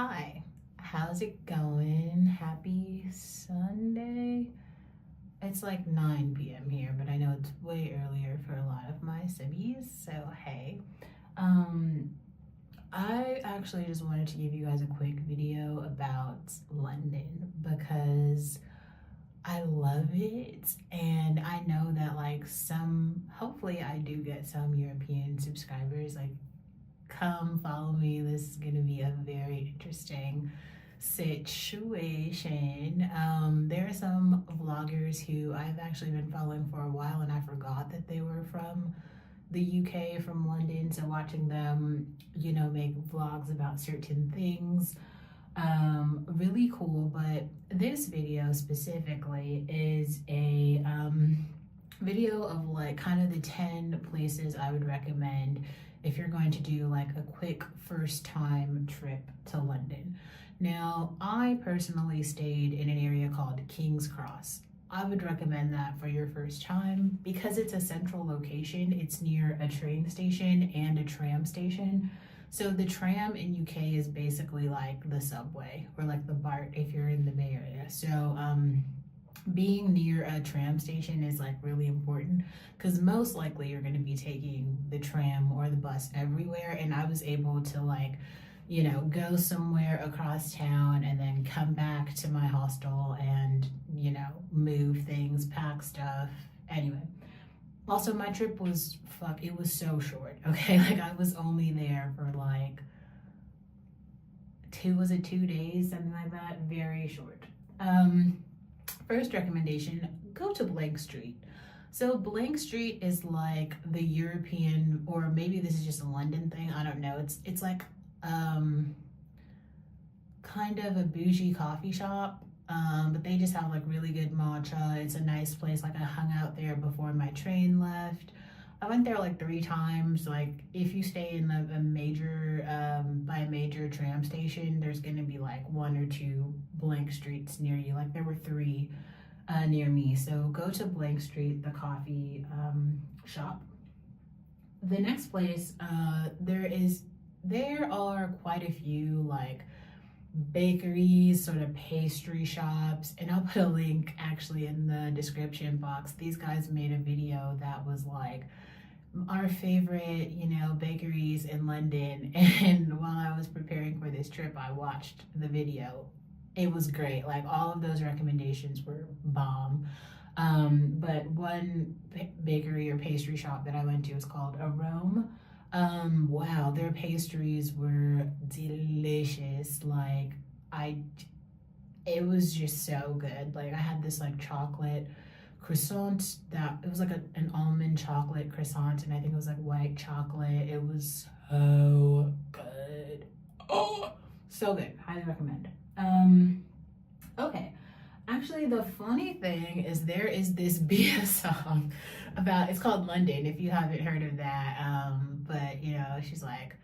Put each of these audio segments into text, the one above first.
Hi, how's it going? Happy Sunday. It's like 9 p.m. here, but I know it's way earlier for a lot of my sibbies, so hey. Um, I actually just wanted to give you guys a quick video about London because I love it, and I know that hopefully I do get some European subscribers. Come follow me. This is gonna be a very interesting situation. There are some vloggers who I've actually been following for a while, and I forgot that they were from the UK, from London. So watching them, make vlogs about certain things, really cool. But this video specifically is a video of kind of the 10 places I would recommend if you're going to do a quick first time trip to London. Now, I personally stayed in an area called King's Cross. I would recommend that for your first time because it's a central location. It's near a train station and a tram station. So the tram in UK is basically like the subway, or like the BART if you're in the Bay Area. So being near a tram station is really important because most likely you're going to be taking the tram or the bus everywhere, and I was able to go somewhere across town and then come back to my hostel and move things, pack stuff. Anyway, also my trip was it was so short. Okay, I was only there for 2 days, something like that. Very short. First recommendation, go to Blank Street. So Blank Street is like the European, or maybe this is just a London thing, I don't know. It's like kind of a bougie coffee shop, but they just have really good matcha. It's a nice place. I hung out there before my train left. I went there 3 times. If you stay in a major by a major tram station, there's gonna be 1 or 2 Blank Streets near you. There were 3 near me. So go to Blank Street, the coffee shop. The next place, there are quite a few bakeries, sort of pastry shops, and I'll put a link actually in the description box. These guys made a video that was our favorite, bakeries in London. And while I was preparing for this trip, I watched the video. It was great. All of those recommendations were bomb. But one bakery or pastry shop that I went to is called Arome. Wow, their pastries were delicious. It was just so good. I had this chocolate croissant that it was an almond chocolate croissant, and I think it was white chocolate. It was so good. Oh, so good. Highly recommend. Okay. Actually, the funny thing is there is this Bia song it's called London, if you haven't heard of that. But she's like,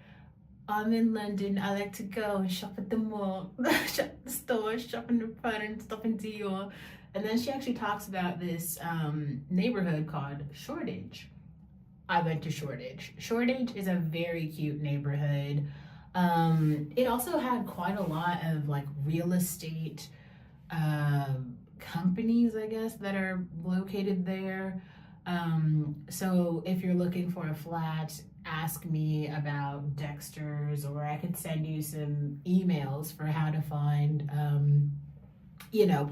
I'm in London, I like to go and shop at the mall, shop at the store, shop in the front and stuff in Dior. And then she actually talks about this neighborhood called Shoreditch. I went to Shoreditch. Shoreditch is a very cute neighborhood. It also had quite a lot of real estate companies, I guess, that are located there. So if you're looking for a flat, ask me about Dexter's, or I could send you some emails for how to find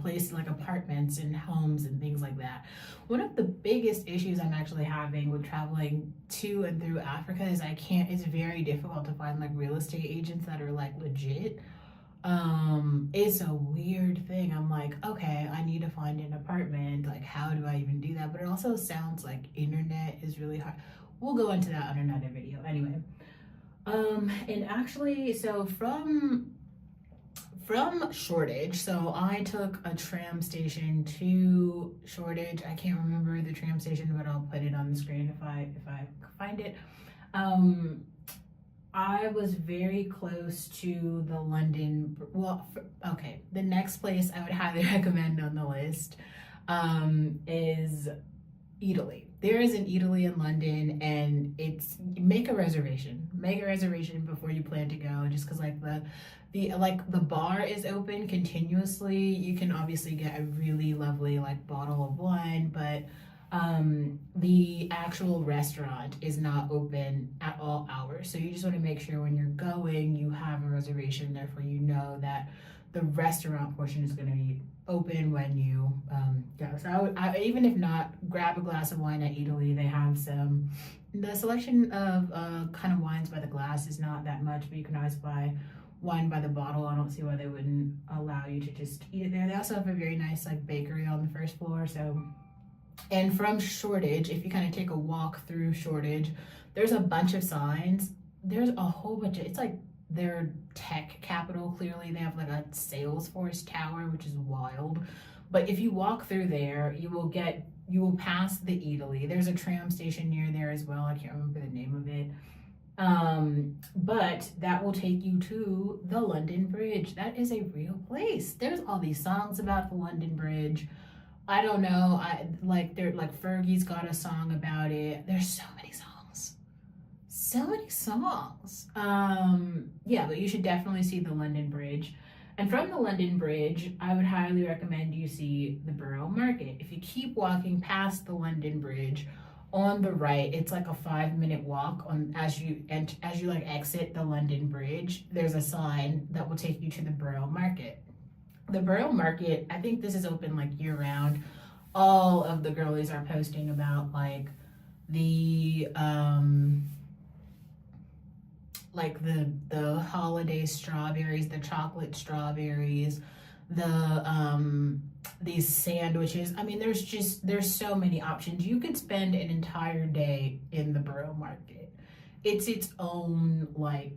places apartments and homes and things like that. One of the biggest issues I'm actually having with traveling to and through Africa is it's very difficult to find real estate agents that are legit. It's a weird thing. I'm okay, I need to find an apartment. How do I even do that? But it also sounds like internet is really hard. We'll go into that on another video. Anyway, and actually, so from Shoreditch, so I took a tram station to Shoreditch. I can't remember the tram station, but I'll put it on the screen if I find it. I was very close to the London, okay, the next place I would highly recommend on the list is Eataly. There is an Eataly in London, and make a reservation. make a reservation before you plan to go, just because like the bar is open continuously. You can obviously get a really lovely like bottle of wine, but the actual restaurant is not open at all hours. So you just want to make sure when you're going, you have a reservation, therefore you know that the restaurant portion is going to be open when you go. So I even if not, grab a glass of wine at Eataly. They have the selection of kind of wines by the glass is not that much, but you can always buy wine by the bottle. I don't see why they wouldn't allow you to just eat it there. They also have a very nice like bakery on the first floor. So, and from Shoreditch, if you kind of take a walk through Shoreditch, there's a bunch of signs. There's a whole bunch of, it's like their tech capital. Clearly they have like a Salesforce tower, which is wild. But if you walk through there, you will pass the Eataly. There's a tram station near there as well. I can't remember the name of it. But that will take you to the London Bridge. That is a real place. There's all these songs about the London Bridge. I don't know. Fergie's got a song about it. There's so many songs. So many songs. Yeah, but you should definitely see the London Bridge. And from the London Bridge, I would highly recommend you see the Borough Market. If you keep walking past the London Bridge, on the right, it's like a 5-minute walk as you like exit the London Bridge. There's a sign that will take you to the Borough Market. The Borough Market, I think this is open like year round. All of the girlies are posting about like the holiday strawberries, the chocolate strawberries, these sandwiches. I mean, there's so many options. You could spend an entire day in the Borough Market. It's its own like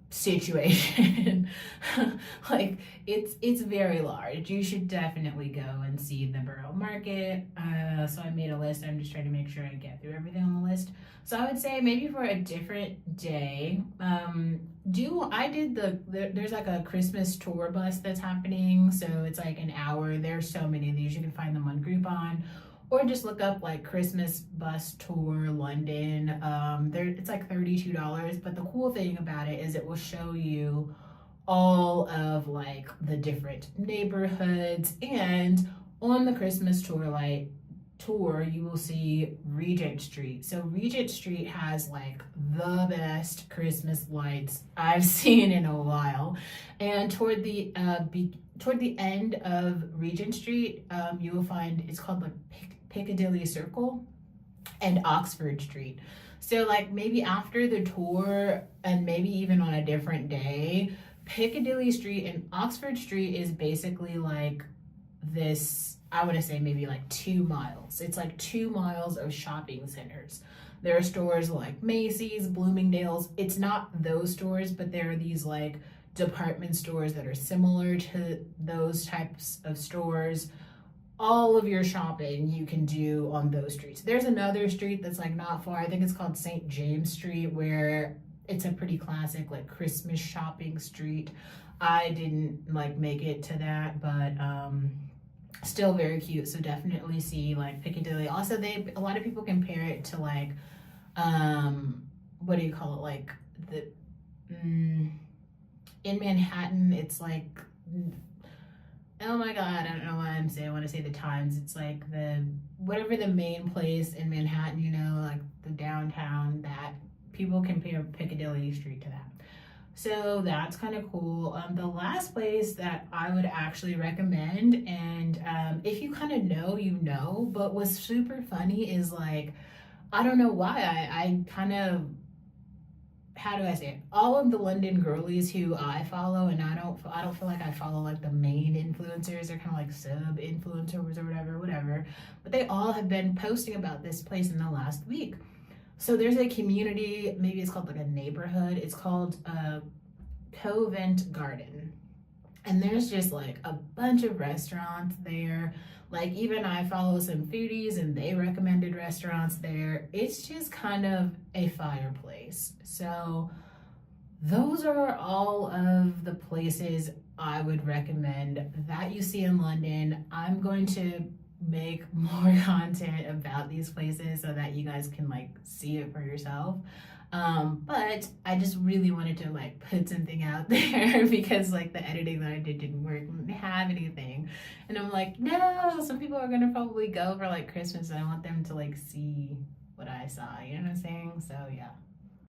situation. Like it's very large. You should definitely go and see the Borough Market. So I made a list. I'm just trying to make sure I get through everything on the list. So I would say maybe for a different day, there's like a Christmas tour bus that's happening. So it's like an hour. There's so many of these. You can find them on Groupon, or just look up like Christmas bus tour London. It's like $32, but the cool thing about it is it will show you all of like the different neighborhoods. And on the Christmas tour, you will see Regent Street. So Regent Street has like the best Christmas lights I've seen in a while. And toward the end of Regent Street, you will find, it's called like Piccadilly Circle and Oxford Street. So like maybe after the tour and maybe even on a different day, Piccadilly Street and Oxford Street is basically like this, I want to say maybe like 2 miles. It's like 2 miles of shopping centers. There are stores like Macy's, Bloomingdale's. It's not those stores, but there are these like department stores that are similar to those types of stores. All of your shopping you can do on those streets. There's another street that's like not far. I think it's called St. James Street, where it's a pretty classic like Christmas shopping street. I didn't like make it to that, but still very cute. So definitely see like Piccadilly. Also, a lot of people compare it to like what do you call it? Like in Manhattan, it's like, oh my god, I don't know why I want to say the Times. It's like whatever the main place in Manhattan, you know, like the downtown, that people compare Piccadilly Street to that. So that's kind of cool. The last place that I would actually recommend, and if you kind of know, you know, but what's super funny is like, I don't know why, I kind of, how do I say it? All of the London girlies who I follow, and I don't feel like I follow like the main influencers. They're kind of like sub-influencers or whatever. But they all have been posting about this place in the last week. So there's a community, maybe it's called like a neighborhood. It's called Covent Garden. And there's just like a bunch of restaurants there. Like even I follow some foodies and they recommended restaurants there. It's just kind of a fireplace. So those are all of the places I would recommend that you see in London. I'm going to make more content about these places so that you guys can like see it for yourself. But I just really wanted to like put something out there because like the editing that I did didn't work, didn't have anything. And I'm like, no, some people are gonna probably go for like Christmas and I want them to like see what I saw, you know what I'm saying? So yeah.